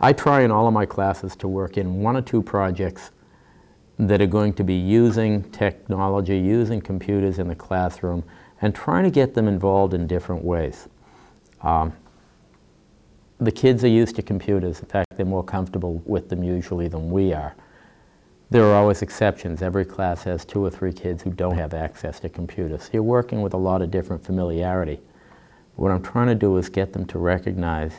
I try in all of my classes to work in 1 or 2 projects that are going to be using technology, using computers in the classroom, and trying to get them involved in different ways. The kids are used to computers. In fact, they're more comfortable with them usually than we are. There are always exceptions. Every class has 2 or 3 kids who don't have access to computers. So you're working with a lot of different familiarity. What I'm trying to do is get them to recognize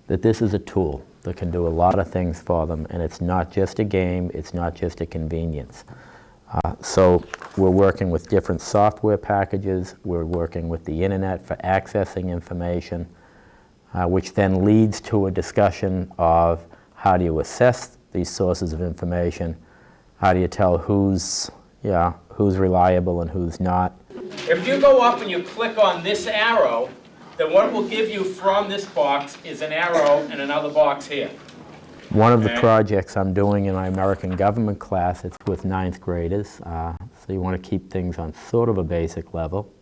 that this is a tool that can do a lot of things for them, and it's not just a game, it's not just a convenience. So we're working with different software packages, we're working with the internet for accessing information, which then leads to a discussion of how do you assess these sources of information, how do you tell who's reliable and who's not. If you go up and you click on this arrow, then what it will give you from this box is an arrow and another box here. One of the projects I'm doing in my American government class, it's with 9th graders, so you want to keep things on sort of a basic level.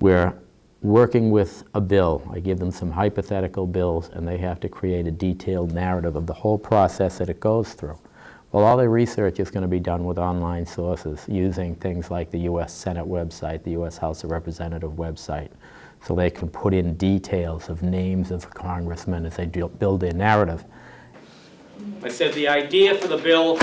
We're working with a bill. I give them some hypothetical bills, and they have to create a detailed narrative of the whole process that it goes through. Well, all their research is going to be done with online sources, using things like the U.S. Senate website, the U.S. House of Representatives website, so they can put in details of names of congressmen as they build their narrative. I said the idea for the bill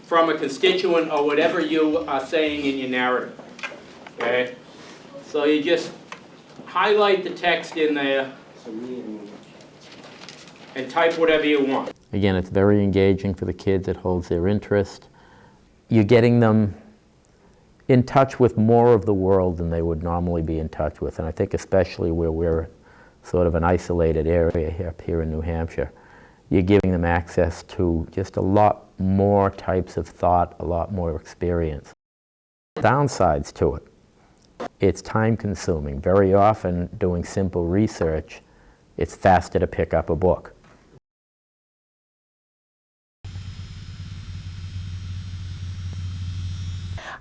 from a constituent or whatever you are saying in your narrative. Okay? So you just highlight the text in there and type whatever you want. Again, it's very engaging for the kids. It holds their interest. You're getting them in touch with more of the world than they would normally be in touch with. And I think especially where we're sort of an isolated area up here in New Hampshire, you're giving them access to just a lot more types of thought, a lot more experience. Downsides to it. It's time consuming. Very often doing simple research, it's faster to pick up a book.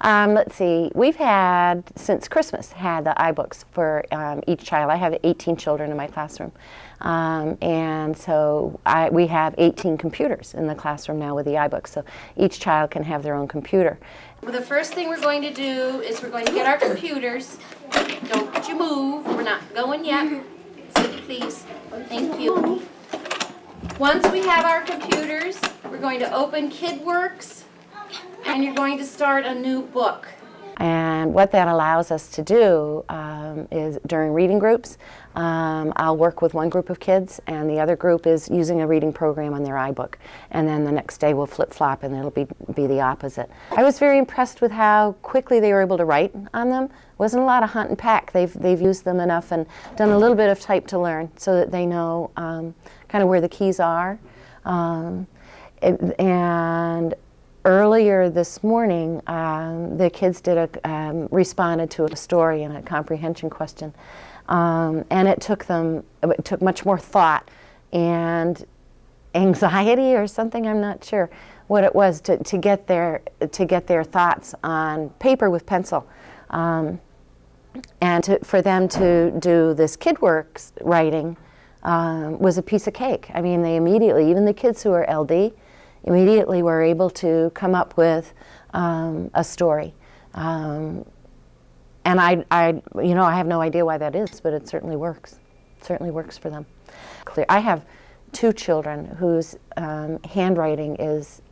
Let's see, we've had, since Christmas, had the iBooks for each child. I have 18 children in my classroom. And so we have 18 computers in the classroom now with the iBooks. So each child can have their own computer. Well, the first thing we're going to do is we're going to get our computers. Don't you move. We're not going yet. Sit, please. Thank you. Once we have our computers, we're going to open KidWorks. And you're going to start a new book. And what that allows us to do is during reading groups, I'll work with one group of kids and the other group is using a reading program on their iBook. And then the next day we'll flip-flop and it'll be the opposite. I was very impressed with how quickly they were able to write on them. It wasn't a lot of hunt and peck. They've used them enough and done a little bit of type to learn so that they know kind of where the keys are. And earlier this morning, the kids responded to a story and a comprehension question, and it took much more thought and anxiety or something. I'm not sure what it was to get their thoughts on paper with pencil, and for them to do this KidWorks writing was a piece of cake. I mean, they immediately, even the kids who are LD, immediately were able to come up with a story. And I have no idea why that is, but it certainly works. It certainly works for them. I have 2 children whose handwriting is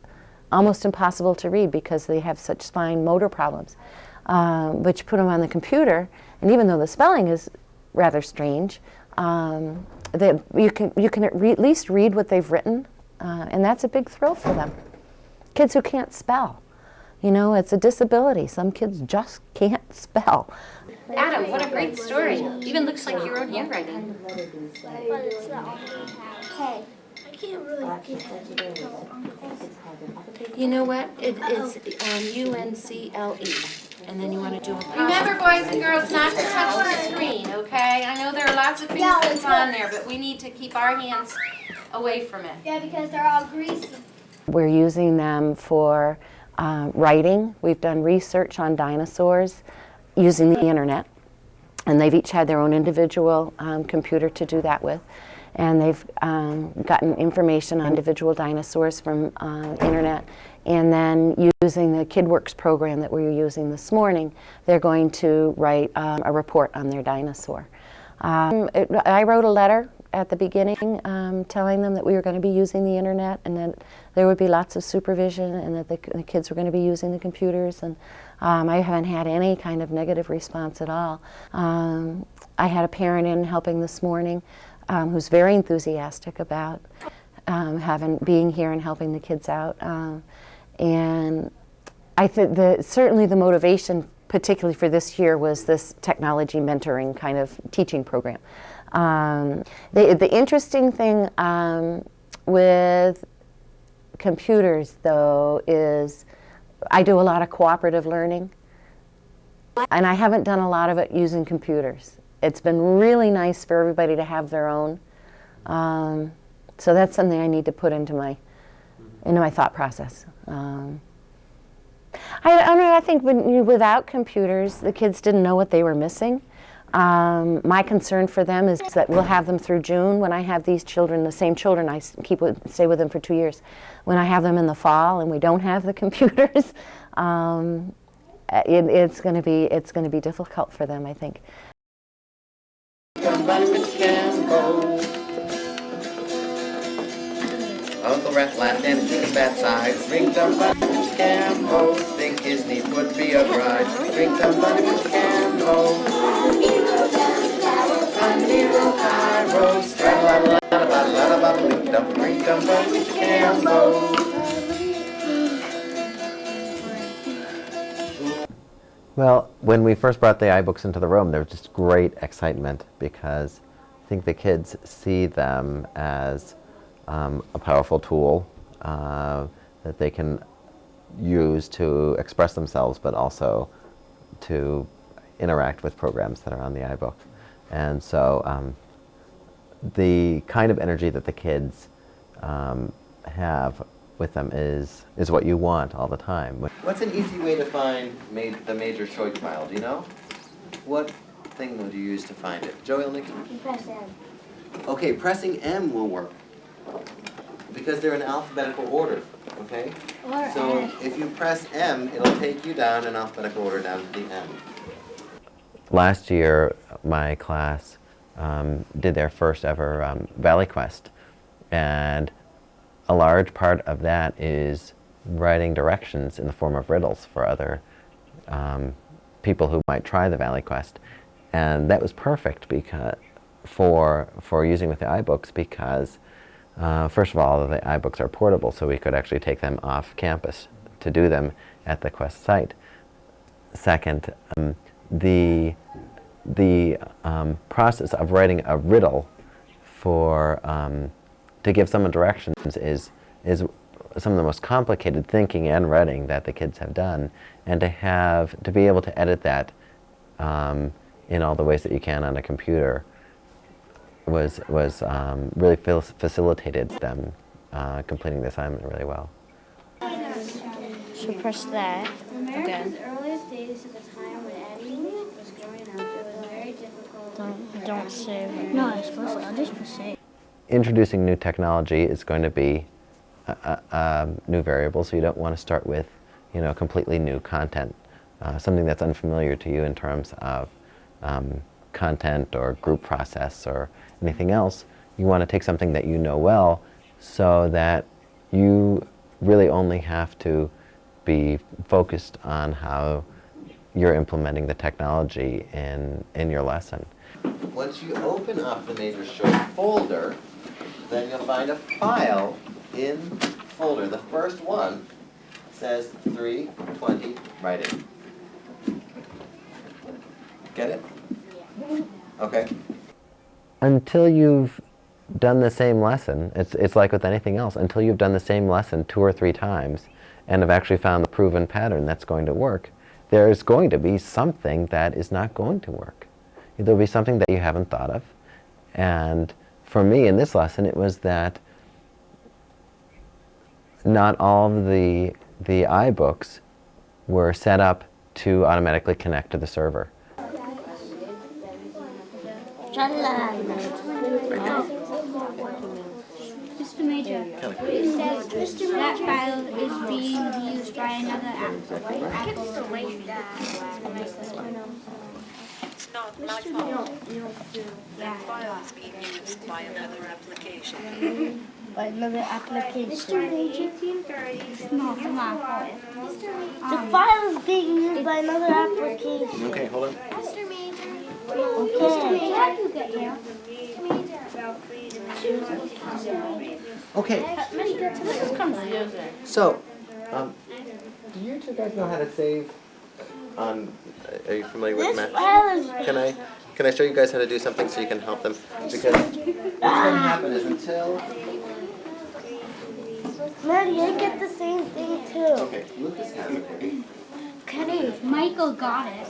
almost impossible to read because they have such fine motor problems. But you put them on the computer, and even though the spelling is rather strange, you can at least read what they've written. And that's a big thrill for them. Kids who can't spell. You know, it's a disability. Some kids just can't spell. Adam, what a great story. Even looks like your own handwriting. But it's the only K. I can't really get it. You know what? It is UNCLE. And then you want to do a remember, boys and girls, not to touch the screen, okay? I know there are lots of fingerprints on there, but we need to keep our hands away from it. Yeah, because they're all greasy. We're using them for writing. We've done research on dinosaurs using the internet. And they've each had their own individual computer to do that with. And they've gotten information on individual dinosaurs from the internet. And then using the KidWorks program that we were using this morning, they're going to write a report on their dinosaur. I wrote a letter at the beginning telling them that we were going to be using the internet and that there would be lots of supervision and that the kids were going to be using the computers. And I haven't had any kind of negative response at all. I had a parent in helping this morning who's very enthusiastic about being here and helping the kids out. And I think certainly the motivation, particularly for this year, was this technology mentoring kind of teaching program. The interesting thing with computers, though, is I do a lot of cooperative learning, and I haven't done a lot of it using computers. It's been really nice for everybody to have their own. So that's something I need to put into my thought process. I don't know, I think without computers, the kids didn't know what they were missing. My concern for them is that we'll have them through June when I have these children, the same children, I stay with them for 2 years. When I have them in the fall and we don't have the computers, it's going to be difficult for them, I think. Uncle Rat laughed and his fat sides. Ring tum bum Cambo, think his knee would be a bride. Ring tum bum Cambo, ring tum bum Cambo. Well, when we first brought the iBooks into the room, there was just great excitement because I think the kids see them as a powerful tool that they can use to express themselves, but also to interact with programs that are on the iBook. And so the kind of energy that the kids have with them is what you want all the time. What's an easy way to find the major choice file? Do you know? What thing would you use to find it? Joey, You press M. okay, pressing M will work because they're in alphabetical order, okay? Or So M. if you press M, it'll take you down in alphabetical order down to the end. Last year, my class did their first ever Valley Quest, and a large part of that is writing directions in the form of riddles for other people who might try the Valley Quest. And that was perfect because for using with the iBooks because first of all, the iBooks are portable, so we could actually take them off campus to do them at the Quest site. Second, the process of writing a riddle to give someone directions is some of the most complicated thinking and writing that the kids have done, and to be able to edit that in all the ways that you can on a computer was really facilitated them completing the assignment really well. So press that. America's earliest days at the time when Eddie was growing up, it was very difficult. Don't save. No, I'm supposed to. I'll just press save. Introducing new technology is going to be a new variable, so you don't want to start with, completely new content, something that's unfamiliar to you in terms of content or group process or anything else. You want to take something that you know well, so that you really only have to be focused on how you're implementing the technology in your lesson. Once you open up the Major Short folder, then you'll find a file in folder. The first one says 320 writing. Get it? Okay. Until you've done the same lesson, it's like with anything else, until you've done the same lesson 2 or 3 times and have actually found the proven pattern that's going to work, there's going to be something that is not going to work. There'll be something that you haven't thought of. And for me in this lesson, it was that not all of the iBooks were set up to automatically connect to the server. Mr. Major, it says that file is being used by another Apple. Not my fault. That file is being used by another application. By another application. Mr. Major, it's not my fault. The file is being used by another application. Okay, hold on. Mr. Major. Okay. How do you get here? Okay, This is confusing. so, do you two guys know how to save on, are you familiar with This Mac? file is. Can I show you guys how to do something so you can help them? Because what's going to happen is until... Maddie, I get the same thing too. Okay, Lucas has it here. Kenny, Michael got it.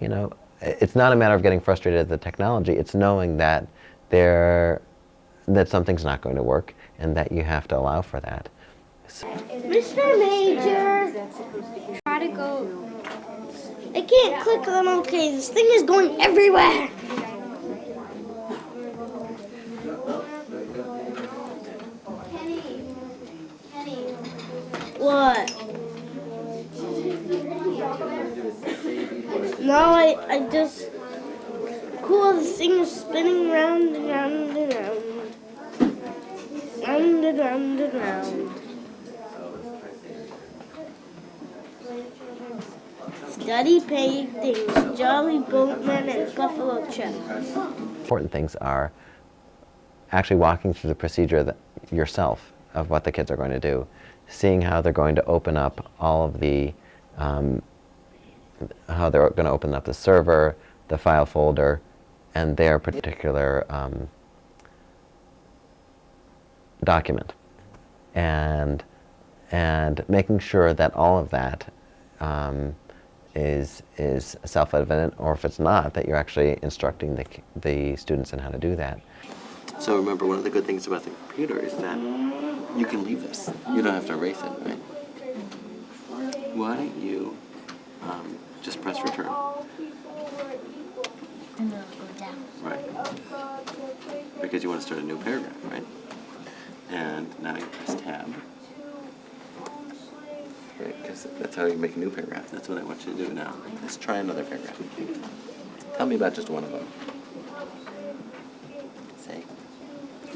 You know, it's not a matter of getting frustrated at the technology, it's knowing that that something's not going to work and that you have to allow for that. Mr. Major. Try to go. I can't click on OK. This thing is going everywhere. What? No, I just... Cool, this thing is spinning round and round and round. Round and round and round. Study paintings, Jolly Boatman, and Buffalo Chips. Important things are actually walking through the procedure yourself of what the kids are going to do, seeing how they're going to open up all of the, how they're going to open up the server, the file folder, and their particular document, and making sure that all of that is self-evident, or if it's not, that you're actually instructing the students in how to do that. So remember, one of the good things about the computer is that you can leave this. You don't have to erase it, right? Why don't you just press return? And then it'll go down. Right. Because you want to start a new paragraph, right? And now you press tab. Right, because that's how you make a new paragraph. That's what I want you to do now. Let's try another paragraph. Tell me about just one of them. Say.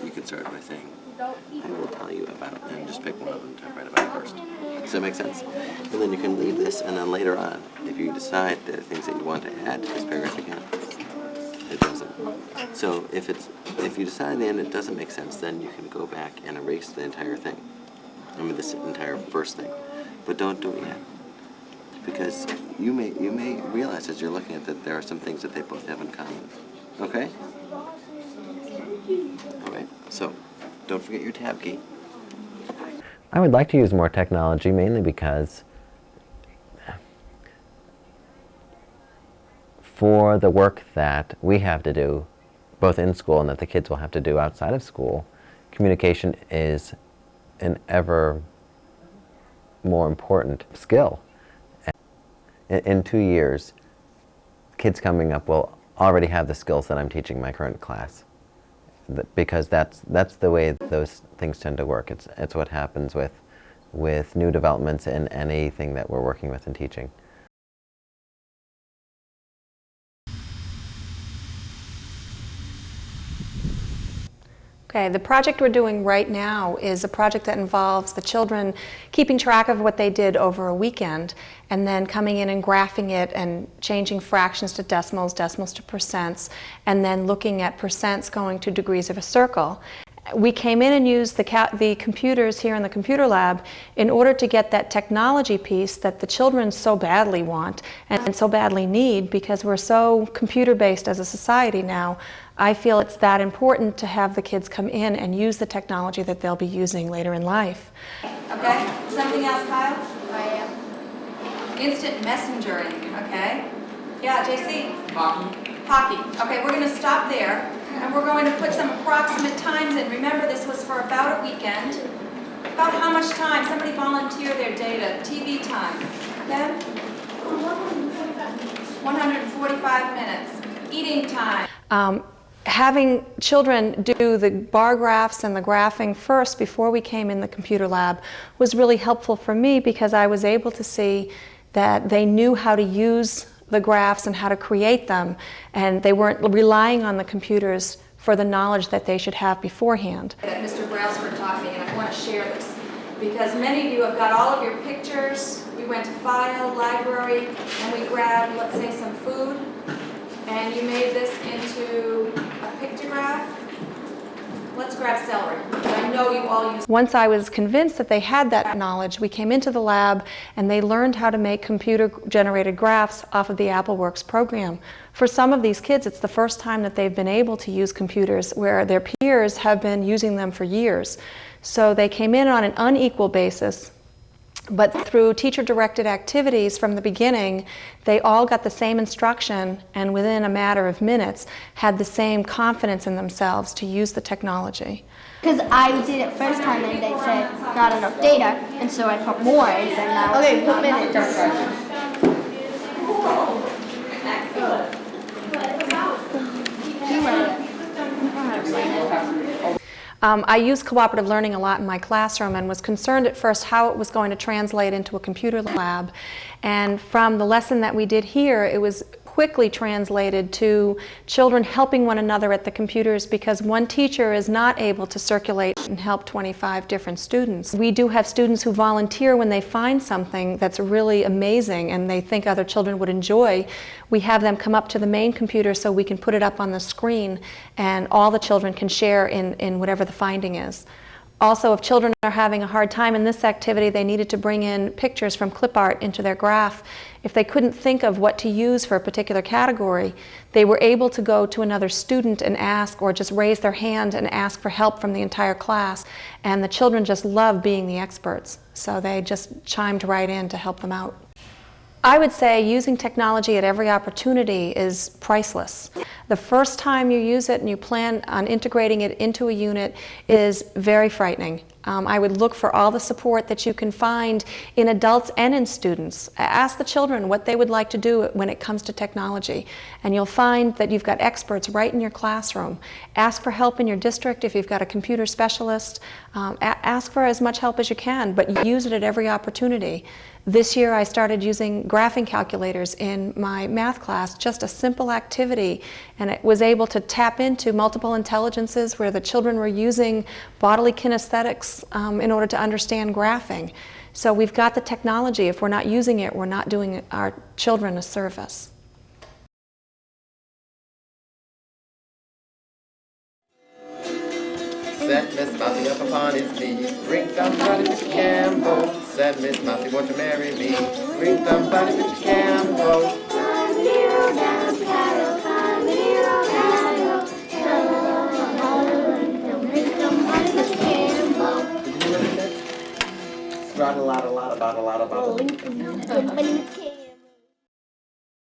You can start by saying, I will tell you about, and just pick one of them to write about first. Does that make sense? And then you can leave this, and then later on, if you decide there are things that you want to add to this paragraph again, it doesn't. So if you decide in the end it doesn't make sense, then you can go back and erase the entire thing. I mean, this entire first thing. But don't do it yet, because you may realize as you're looking at that there are some things that they both have in common. Okay? All right. So don't forget your tab key. I would like to use more technology, mainly because for the work that we have to do, both in school and that the kids will have to do outside of school, communication is an ever more important skill. In 2 years, kids coming up will already have the skills that I'm teaching my current class, because that's the way those things tend to work. It's what happens with new developments in anything that we're working with and teaching. Okay, the project we're doing right now is a project that involves the children keeping track of what they did over a weekend and then coming in and graphing it and changing fractions to decimals, decimals to percents, and then looking at percents going to degrees of a circle. We came in and used the computers here in the computer lab in order to get that technology piece that the children so badly want and so badly need, because we're so computer-based as a society now. I feel it's that important to have the kids come in and use the technology that they'll be using later in life. Okay, something else, Kyle? I am. Instant messengering, okay? Yeah, JC? Hockey. Hockey. Okay, we're going to stop there, and we're going to put some approximate times in. Remember, this was for about a weekend. About how much time? Somebody volunteer their data. TV time. Okay? 145 minutes. Eating time. Having children do the bar graphs and the graphing first before we came in the computer lab was really helpful for me because I was able to see that they knew how to use the graphs and how to create them, and they weren't relying on the computers for the knowledge that they should have beforehand. That Mr. Brailsford taught me, and I want to share this because many of you have got all of your pictures. We went to File, Library, and we grabbed, let's say, some food, and you made this into a pictograph. Let's grab celery. I know you all use. Once I was convinced that they had that knowledge, we came into the lab and they learned how to make computer-generated graphs off of the AppleWorks program. For some of these kids, it's the first time that they've been able to use computers where their peers have been using them for years. So they came in on an unequal basis, but through teacher-directed activities from the beginning, they all got the same instruction and within a matter of minutes had the same confidence in themselves to use the technology. Because I did it first time and they said not enough data, and so I put more, and then now okay, put minutes. I used cooperative learning a lot in my classroom and was concerned at first how it was going to translate into a computer lab. And from the lesson that we did here, it was quickly translated to children helping one another at the computers because one teacher is not able to circulate and help 25 different students. We do have students who volunteer when they find something that's really amazing and they think other children would enjoy. We have them come up to the main computer so we can put it up on the screen and all the children can share in whatever the finding is. Also, if children are having a hard time in this activity, they needed to bring in pictures from clip art into their graph. If they couldn't think of what to use for a particular category, they were able to go to another student and ask, or just raise their hand and ask for help from the entire class. And the children just love being the experts, so they just chimed right in to help them out. I would say using technology at every opportunity is priceless. The first time you use it and you plan on integrating it into a unit is very frightening. I would look for all the support that you can find in adults and in students. Ask the children what they would like to do when it comes to technology, and you'll find that you've got experts right in your classroom. Ask for help in your district if you've got a computer specialist. Ask for as much help as you can, but use it at every opportunity. This year I started using graphing calculators in my math class, just a simple activity, and it was able to tap into multiple intelligences where the children were using bodily kinesthetics in order to understand graphing. So we've got the technology. If we're not using it, we're not doing our children a service. Set Miss Mousy up upon his knee. Ring dum buddy Mr. Campbell. Said Miss Mousy, won't you marry me? Ring dum buddy Mr. Campbell. Come here, old down carol. Come here, old carol. Ring dum buddy Mr. Campbell. Did you hear what he said? About a lot about.